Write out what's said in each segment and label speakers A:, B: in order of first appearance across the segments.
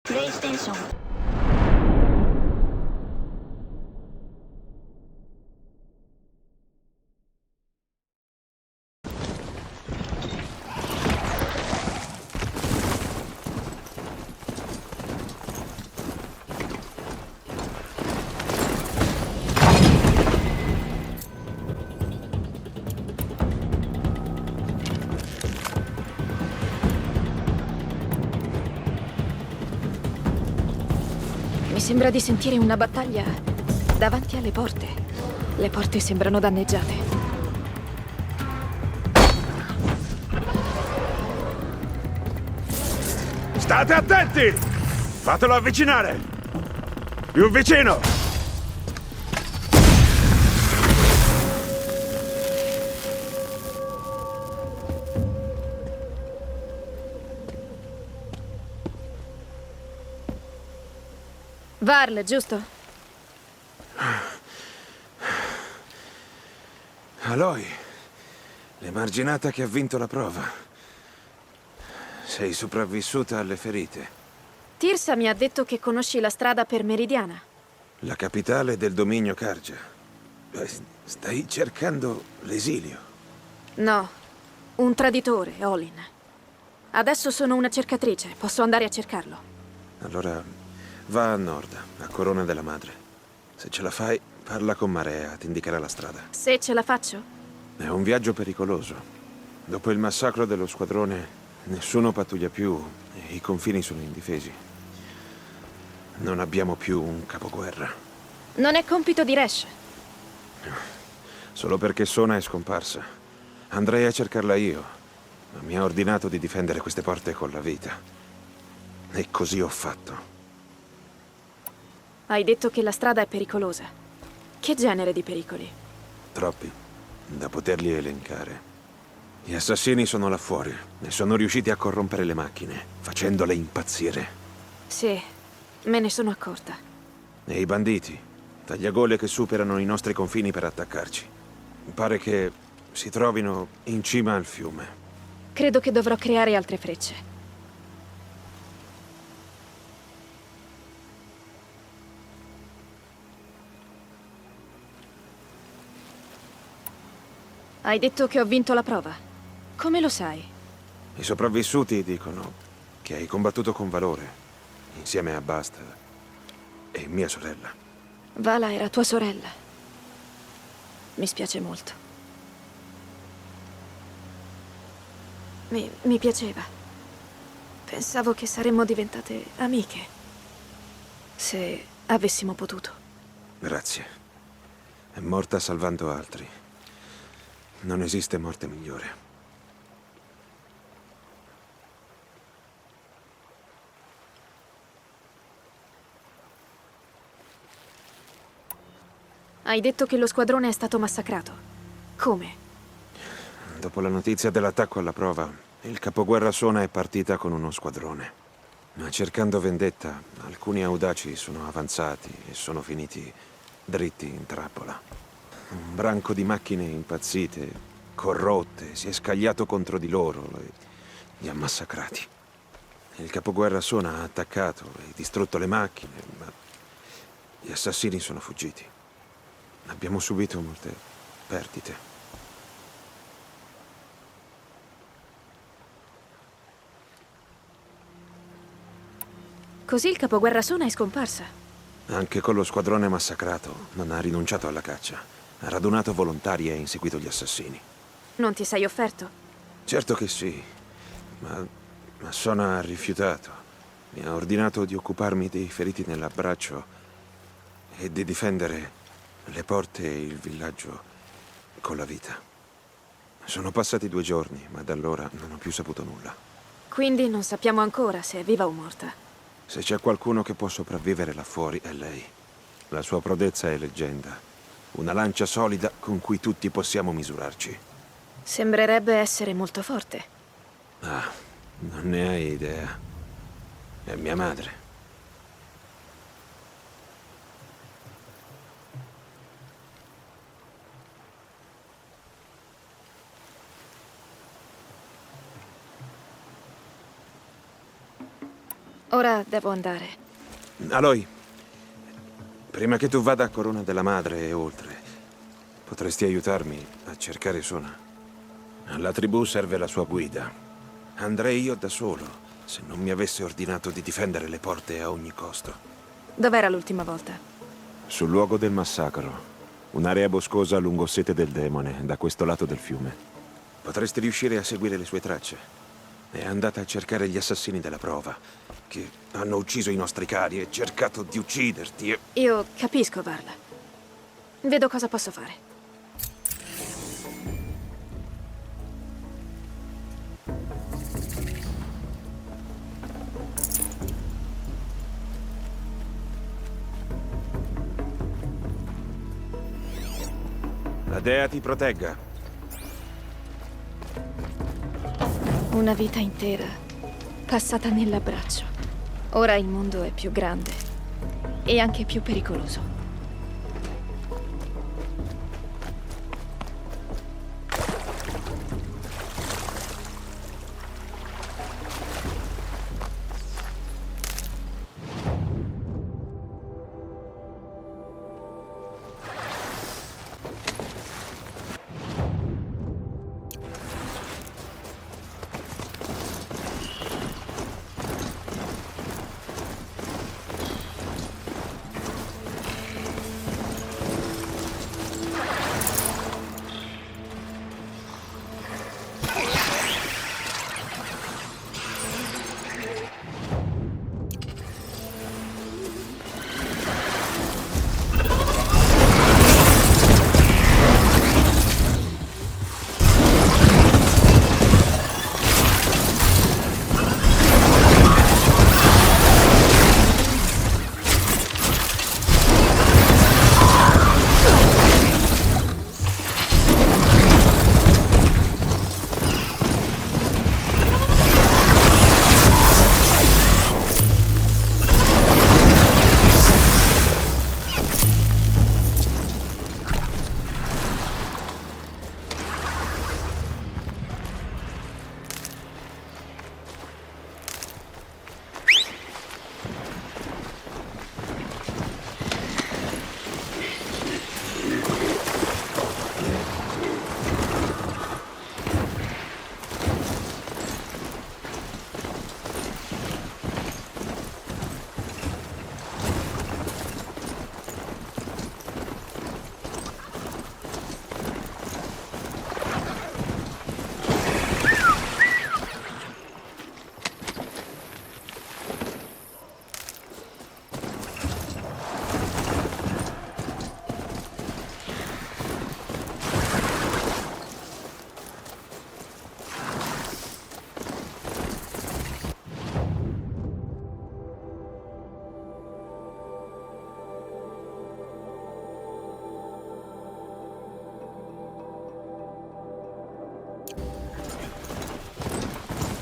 A: プレイステーション。
B: Mi sembra di sentire una battaglia davanti alle porte. Le porte sembrano danneggiate.
C: State attenti! Fatelo avvicinare! Più vicino!
B: Varl, giusto?
C: Aloy, l'emarginata che ha vinto la prova. Sei sopravvissuta alle ferite.
B: Tirsa mi ha detto che conosci la strada per Meridiana.
C: La capitale del dominio Cargia. Stai cercando l'esilio.
B: No, un traditore, Olin. Adesso sono una cercatrice, posso andare a cercarlo.
C: Allora, va a nord, a Corona della Madre. Se ce la fai, parla con Marea, ti indicherà la strada.
B: Se ce la faccio?
C: È un viaggio pericoloso. Dopo il massacro dello squadrone, nessuno pattuglia più e i confini sono indifesi. Non abbiamo più un capoguerra.
B: Non è compito di Resh.
C: Solo perché Sona è scomparsa. Andrei a cercarla io, ma mi ha ordinato di difendere queste porte con la vita. E così ho fatto.
B: Hai detto che la strada è pericolosa. Che genere di pericoli?
C: Troppi, da poterli elencare. Gli assassini sono là fuori e sono riusciti a corrompere le macchine, facendole impazzire.
B: Sì, me ne sono accorta.
C: E i banditi, tagliagole che superano i nostri confini per attaccarci. Pare che si trovino in cima al fiume.
B: Credo che dovrò creare altre frecce. Hai detto che ho vinto la prova. Come lo sai?
C: I sopravvissuti dicono che hai combattuto con valore, insieme a Bast e mia sorella.
B: Vala era tua sorella. Mi spiace molto. Mi piaceva. Pensavo che saremmo diventate amiche. Se avessimo potuto.
C: Grazie. È morta salvando altri. Non esiste morte migliore.
B: Hai detto che lo squadrone è stato massacrato. Come?
C: Dopo la notizia dell'attacco alla prova, il capoguerra Sona è partita con uno squadrone. Ma cercando vendetta, alcuni audaci sono avanzati e sono finiti dritti in trappola. Un branco di macchine impazzite, corrotte, si è scagliato contro di loro e li ha massacrati. Il capoguerra Sona ha attaccato e distrutto le macchine, ma gli assassini sono fuggiti. Abbiamo subito molte perdite.
B: Così il capoguerra Sona è scomparsa.
C: Anche con lo squadrone massacrato, non ha rinunciato alla caccia. Ha radunato volontari e inseguito gli assassini.
B: Non ti sei offerto?
C: Certo che sì, ma Sona ha rifiutato. Mi ha ordinato di occuparmi dei feriti nell'abbraccio e di difendere le porte e il villaggio con la vita. Sono passati 2 giorni, ma da allora non ho più saputo nulla.
B: Quindi non sappiamo ancora se è viva o morta.
C: Se c'è qualcuno che può sopravvivere là fuori, è lei. La sua prodezza è leggenda. Una lancia solida con cui tutti possiamo misurarci.
B: Sembrerebbe essere molto forte.
C: Ah, non ne hai idea. È mia madre.
B: Ora devo andare.
C: Aloy, prima che tu vada a Corona della Madre e oltre, potresti aiutarmi a cercare Sona? Alla tribù serve la sua guida. Andrei io da solo, se non mi avesse ordinato di difendere le porte a ogni costo.
B: Dov'era l'ultima volta?
C: Sul luogo del massacro. Un'area boscosa lungo Sete del Demone, da questo lato del fiume. Potresti riuscire a seguire le sue tracce. È andata a cercare gli assassini della prova, che hanno ucciso i nostri cari e cercato di ucciderti.
B: Io capisco, Varla. Vedo cosa posso fare.
C: La dea ti protegga.
B: Una vita intera passata nell'abbraccio. Ora il mondo è più grande e anche più pericoloso.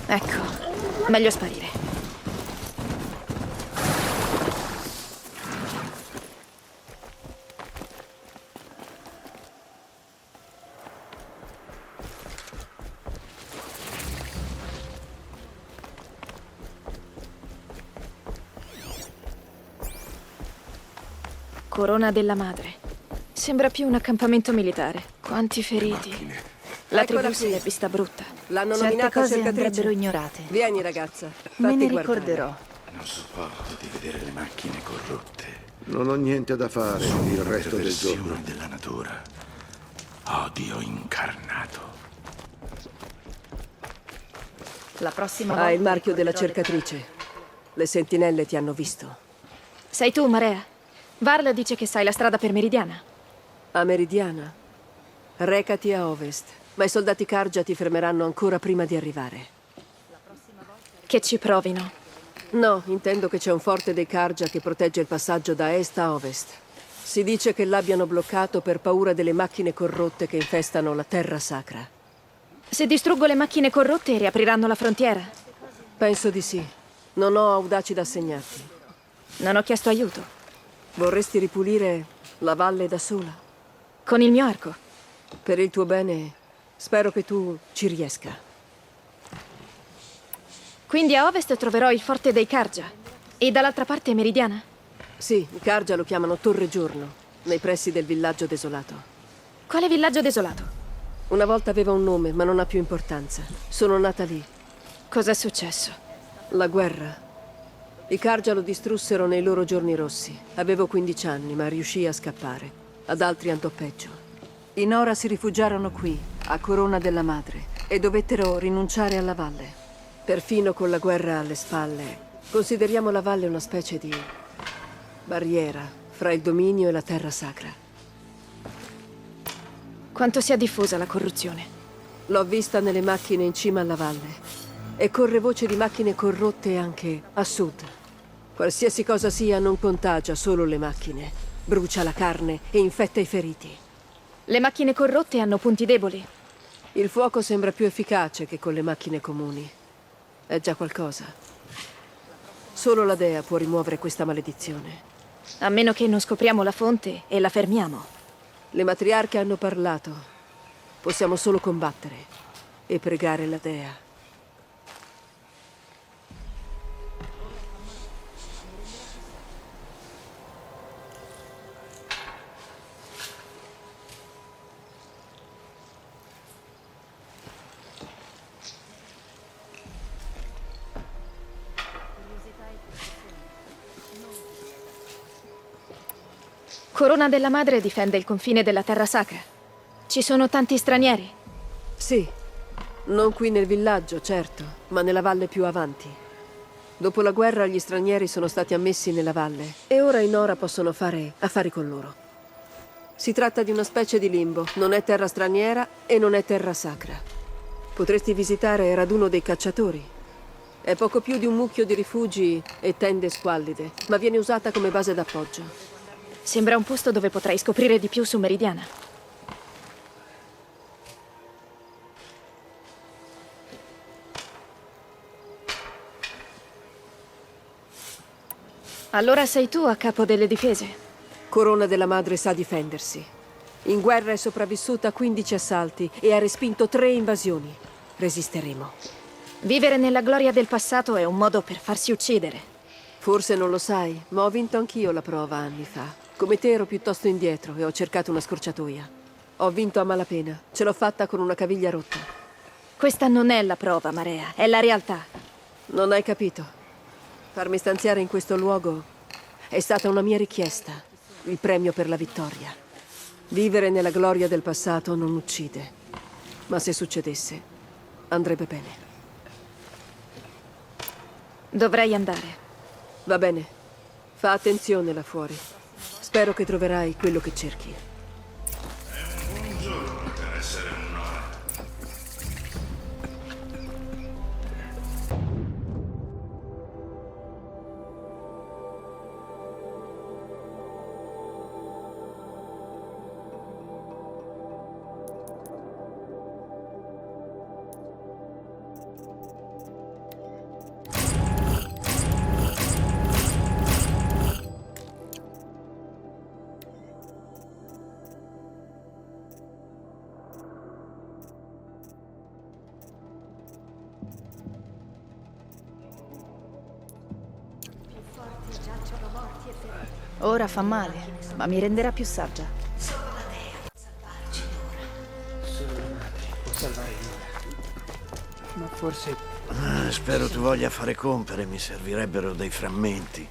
B: Ecco, meglio sparire. Corona della Madre. Sembra più un accampamento militare. Quanti feriti. La
A: Eccola
B: tribù se
A: qui.
B: l'è vista brutta.
A: L'hanno
D: Certe
A: nominata
D: cose
A: cercatrice.
D: andrebbero ignorate.
A: Vieni ragazza,
D: Me
A: fatti
D: ne
A: guardare.
D: ricorderò.
E: Non sopporto di vedere le macchine corrotte.
F: Non ho niente da fare il resto del
E: Perversione
F: giorno.
E: della natura. Odio incarnato.
D: La prossima
A: Ha
D: volta
A: il marchio della
D: ricorderò
A: cercatrice. Le sentinelle ti hanno visto.
B: Sei tu, Marea? Varla dice che sai la strada per Meridiana.
A: A Meridiana? Recati a ovest, ma i soldati Karja ti fermeranno ancora prima di arrivare.
B: Che ci provino.
A: No, intendo che c'è un forte dei Karja che protegge il passaggio da est a ovest. Si dice che l'abbiano bloccato per paura delle macchine corrotte che infestano la terra sacra.
B: Se distruggo le macchine corrotte, riapriranno la frontiera.
A: Penso di sì. Non ho audaci da assegnarti.
B: Non ho chiesto aiuto.
A: Vorresti ripulire la valle da sola?
B: Con il mio arco.
A: Per il tuo bene, spero che tu ci riesca.
B: Quindi a ovest troverò il forte dei Karja. E dall'altra parte Meridiana?
A: Sì, i Cargia lo chiamano Torre Giorno, nei pressi del villaggio desolato.
B: Quale villaggio desolato?
A: Una volta aveva un nome, ma non ha più importanza. Sono nata lì.
B: Cos'è successo?
A: La guerra. I Cargia lo distrussero nei loro giorni rossi. Avevo 15 anni, ma riuscii a scappare. Ad altri andò peggio. I Nora si rifugiarono qui, a Corona della Madre, e dovettero rinunciare alla valle. Perfino con la guerra alle spalle, consideriamo la valle una specie di barriera fra il dominio e la terra sacra.
B: Quanto sia diffusa la corruzione?
A: L'ho vista nelle macchine in cima alla valle. E corre voce di macchine corrotte anche a sud. Qualsiasi cosa sia non contagia solo le macchine. Brucia la carne e infetta i feriti.
B: Le macchine corrotte hanno punti deboli.
A: Il fuoco sembra più efficace che con le macchine comuni. È già qualcosa. Solo la Dea può rimuovere questa maledizione.
B: A meno che non scopriamo la fonte e la fermiamo.
A: Le matriarche hanno parlato. Possiamo solo combattere e pregare la Dea.
B: Corona della Madre difende il confine della terra sacra. Ci sono tanti stranieri.
A: Sì, non qui nel villaggio, certo, ma nella valle più avanti. Dopo la guerra gli stranieri sono stati ammessi nella valle e ora i Nora possono fare affari con loro. Si tratta di una specie di limbo, non è terra straniera e non è terra sacra. Potresti visitare il raduno dei cacciatori. È poco più di un mucchio di rifugi e tende squallide, ma viene usata come base d'appoggio.
B: Sembra un posto dove potrei scoprire di più su Meridiana. Allora sei tu a capo delle difese?
A: Corona della Madre sa difendersi. In guerra è sopravvissuta a 15 assalti e ha respinto 3 invasioni. Resisteremo.
B: Vivere nella gloria del passato è un modo per farsi uccidere.
A: Forse non lo sai, ma ho vinto anch'io la prova anni fa. Come te ero piuttosto indietro e ho cercato una scorciatoia. Ho vinto a malapena. Ce l'ho fatta con una caviglia rotta.
B: Questa non è la prova, Marea, è la realtà.
A: Non hai capito. Farmi stanziare in questo luogo è stata una mia richiesta. Il premio per la vittoria. Vivere nella gloria del passato non uccide. Ma se succedesse, andrebbe bene.
B: Dovrei andare.
A: Va bene. Fa attenzione là fuori. Spero che troverai quello che cerchi.
E: Un giorno per essere un Nora.
D: Ora fa male, ma mi renderà più saggia.
G: Ma forse
F: Spero tu voglia fare compere, mi servirebbero dei frammenti.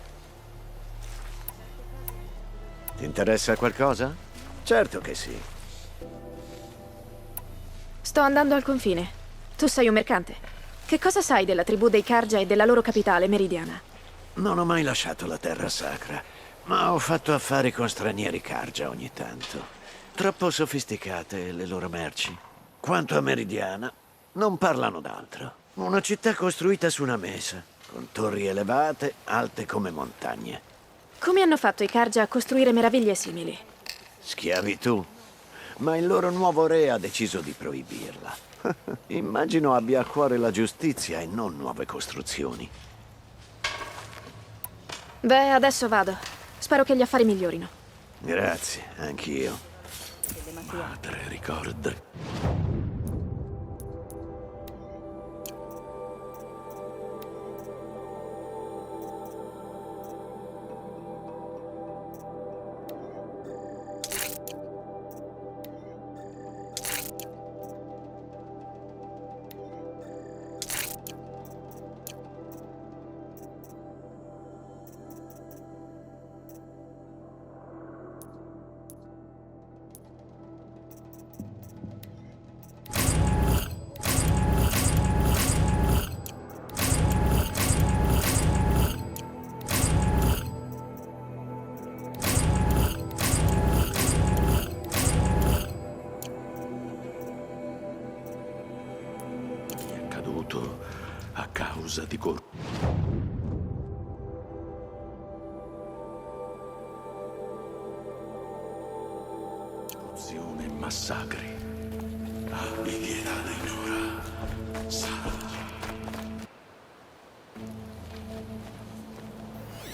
F: Ti interessa qualcosa? Certo che sì.
B: Sto andando al confine. Tu sei un mercante. Che cosa sai della tribù dei Cargia e della loro capitale, Meridiana?
F: Non ho mai lasciato la terra sacra, ma ho fatto affari con stranieri Cargia ogni tanto. Troppo sofisticate le loro merci. Quanto a Meridiana, non parlano d'altro. Una città costruita su una mesa, con torri elevate, alte come montagne.
B: Come hanno fatto i Cargia a costruire meraviglie simili?
F: Schiavitù. Ma il loro nuovo re ha deciso di proibirla. Immagino abbia a cuore la giustizia e non nuove costruzioni.
B: Beh, adesso vado. Spero che gli affari migliorino.
F: Grazie, anch'io.
E: Madre, ricorda. accusa di corruzione e massacri. Abbi pietà di Nora.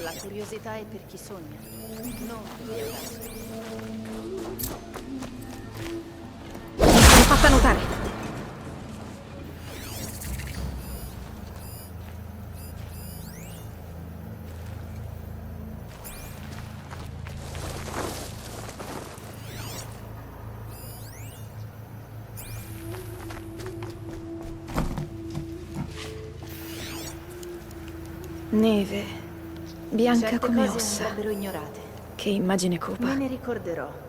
D: La curiosità è per chi sogna, non per chi audace.
B: Mi sono fatta notare. Neve, bianca
D: Certe
B: come
D: cose
B: ossa.
D: andrebbero ignorate.
B: Che immagine cupa.
D: Me ne ricorderò.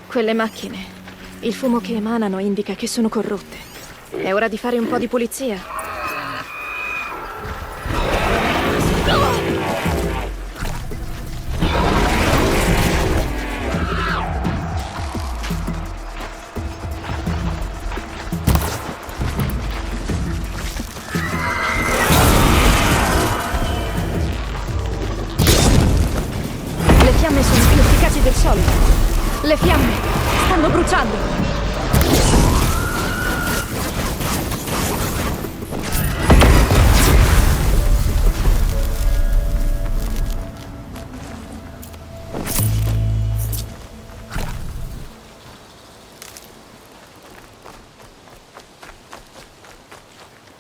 B: Quelle macchine. Il fumo che emanano indica che sono corrotte. È ora di fare un po' di pulizia. Le fiamme sono più efficaci del solito. Le fiamme stanno bruciando.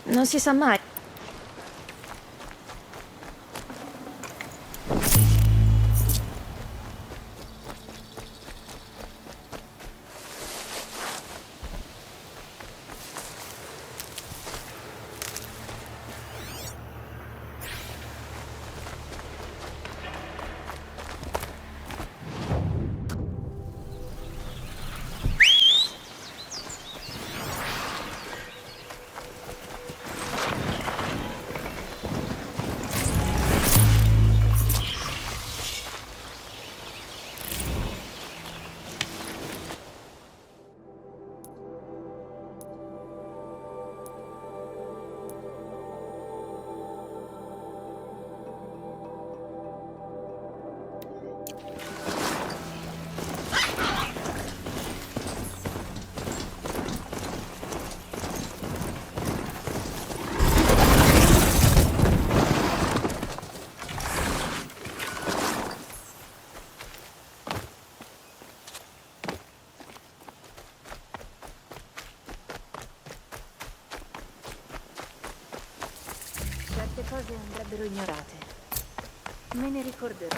B: Non si sa mai.
D: Certe cose andrebbero ignorate. Me ne ricorderò.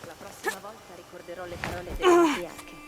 D: La prossima volta ricorderò le parole delle matriarche.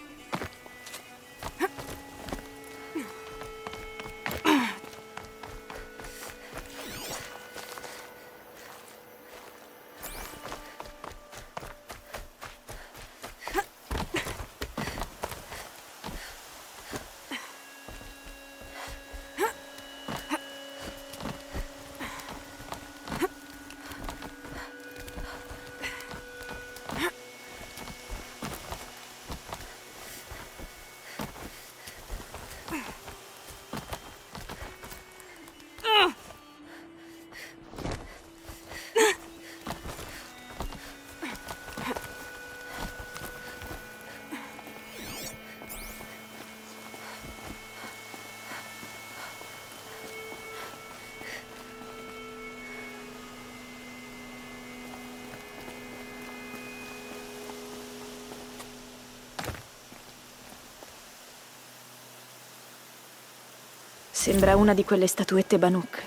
B: Sembra una di quelle statuette Banuk.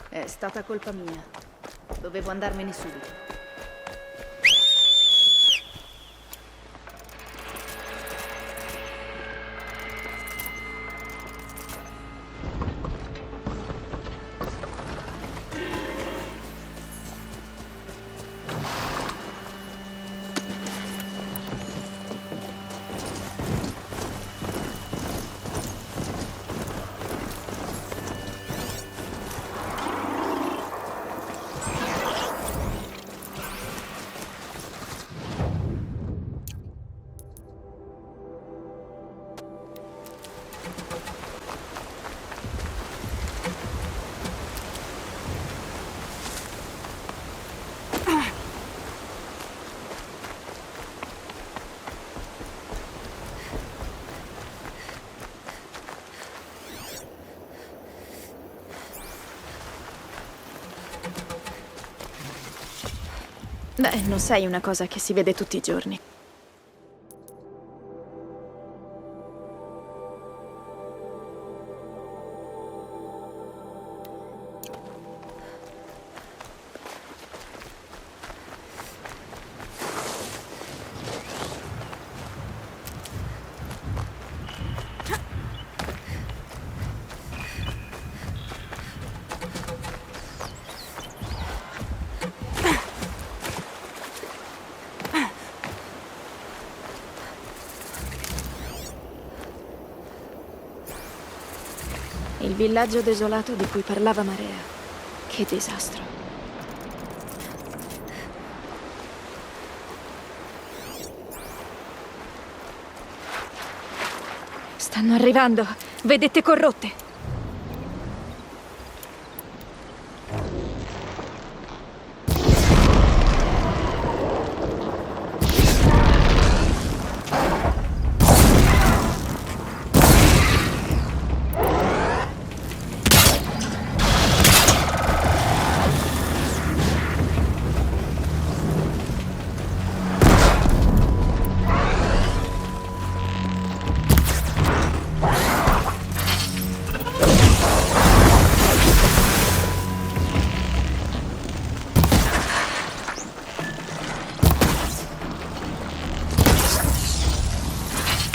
D: È stata colpa mia. Dovevo andarmene subito.
B: Beh, non sei una cosa che si vede tutti i giorni. Il villaggio desolato di cui parlava Marea. Che disastro. Stanno arrivando. Vedette corrotte.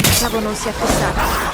B: Il cavo non si è fissato.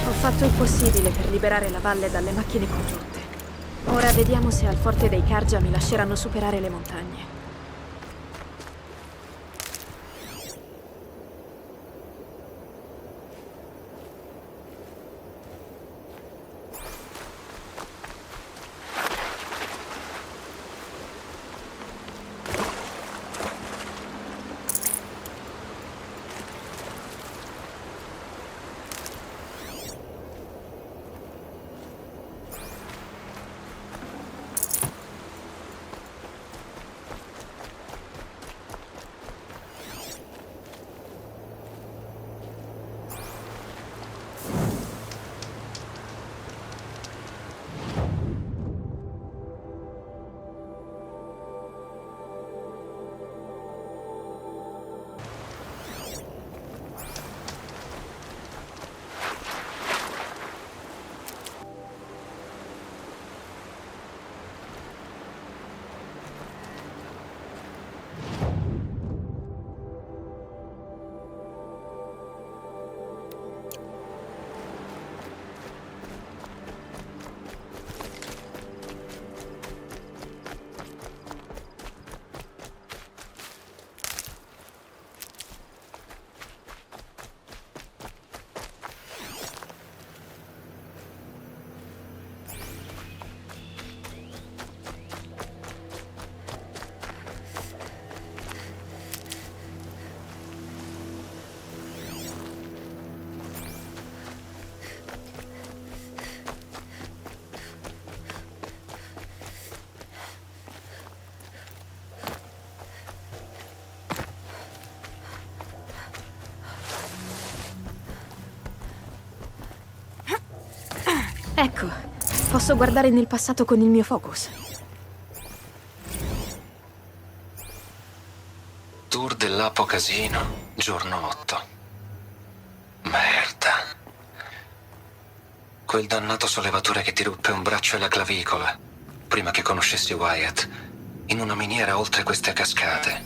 B: Ho fatto il possibile per liberare la valle dalle macchine corrotte. Ora vediamo se al forte dei Carja mi lasceranno superare le montagne. Posso guardare nel passato con il mio focus.
G: Tour dell'Apo Casino, giorno 8. Merda. Quel dannato sollevatore che ti ruppe un braccio e la clavicola, prima che conoscessi Wyatt, in una miniera oltre queste cascate.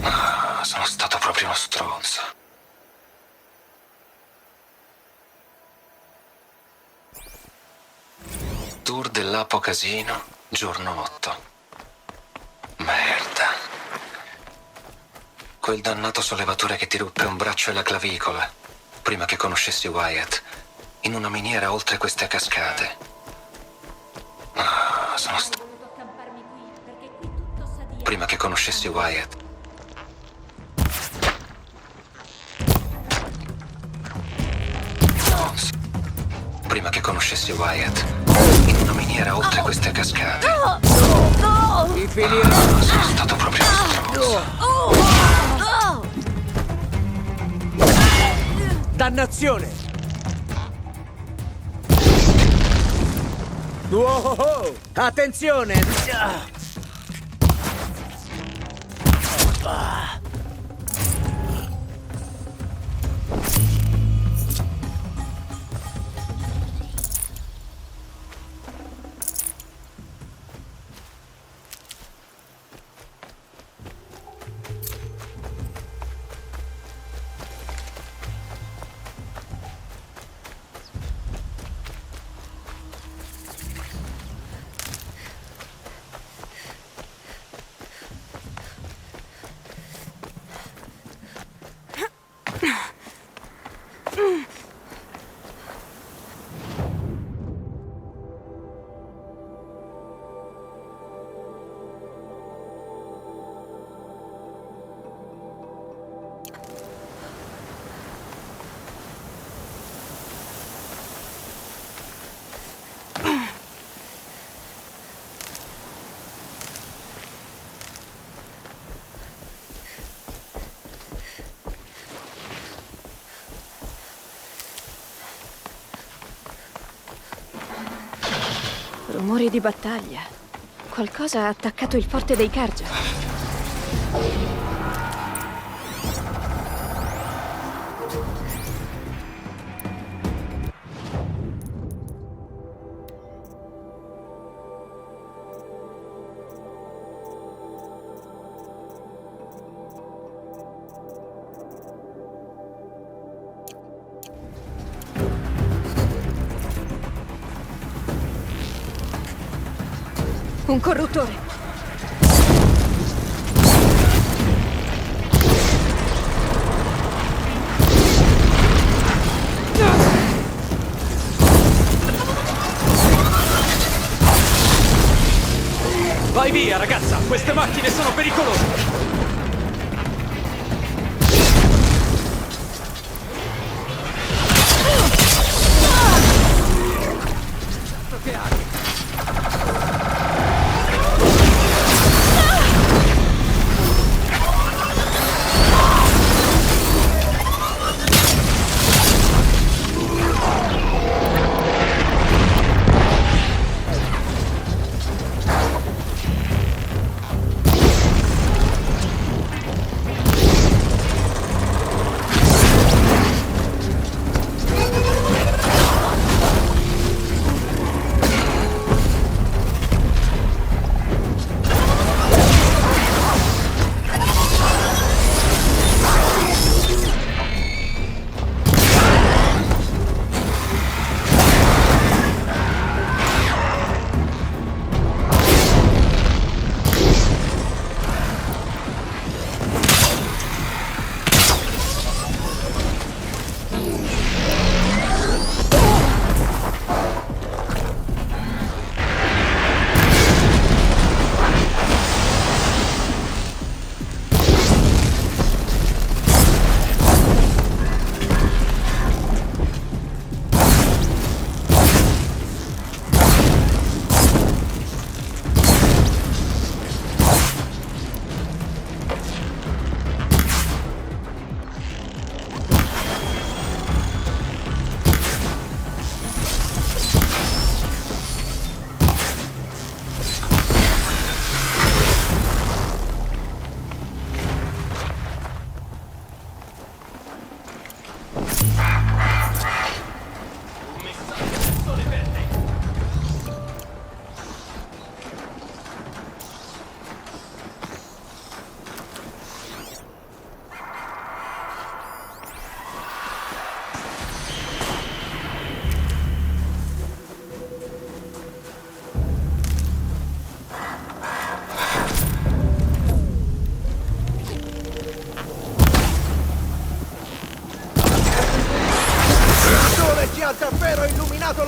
G: Ah, sono stato proprio uno stronzo. Tour dell'Apo Casino, giorno 8. Merda. Quel dannato sollevatore che ti ruppe un braccio e la clavicola, prima che conoscessi Wyatt, in una miniera oltre queste cascate. Ah, sono stato... Prima che conoscessi Wyatt. Prima che conoscessi Wyatt, in una miniera oltre queste cascate.
H: Ti finirò.
G: Sono stato proprio uno stronzo.
H: Dannazione! Wow! Attenzione!
B: Rumori di battaglia. Qualcosa ha attaccato il forte dei Karja. Un corruttore!
H: Vai via, ragazza! Queste macchine sono pericolose! Che hai?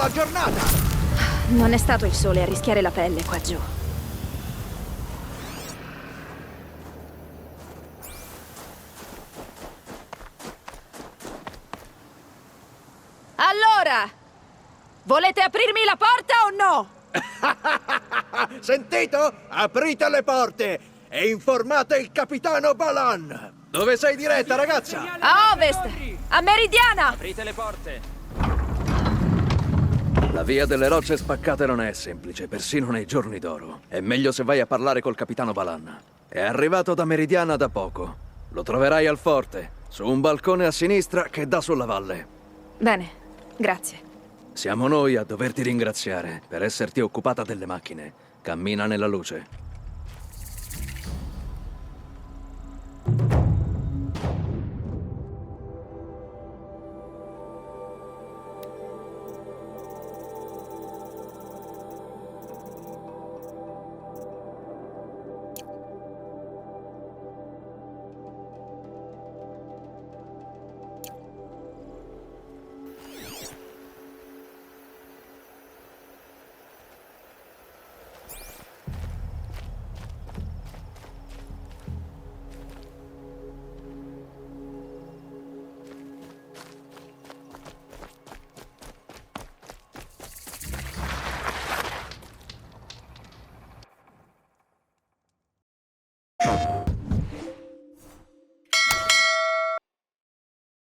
F: buona giornata!
B: Non è stato il sole a rischiare la pelle qua giù. Allora, volete aprirmi la porta o no?
F: Sentito? Aprite le porte e informate il capitano Balan! Dove sei diretta, ragazza?
B: A ovest, a Meridiana!
H: Aprite le porte!
I: La via delle rocce spaccate non è semplice, persino nei giorni d'oro. È meglio se vai a parlare col capitano Balan. È arrivato da Meridiana da poco. Lo troverai al forte, su un balcone a sinistra che dà sulla valle.
B: Bene, grazie.
I: Siamo noi a doverti ringraziare per esserti occupata delle macchine. Cammina nella luce.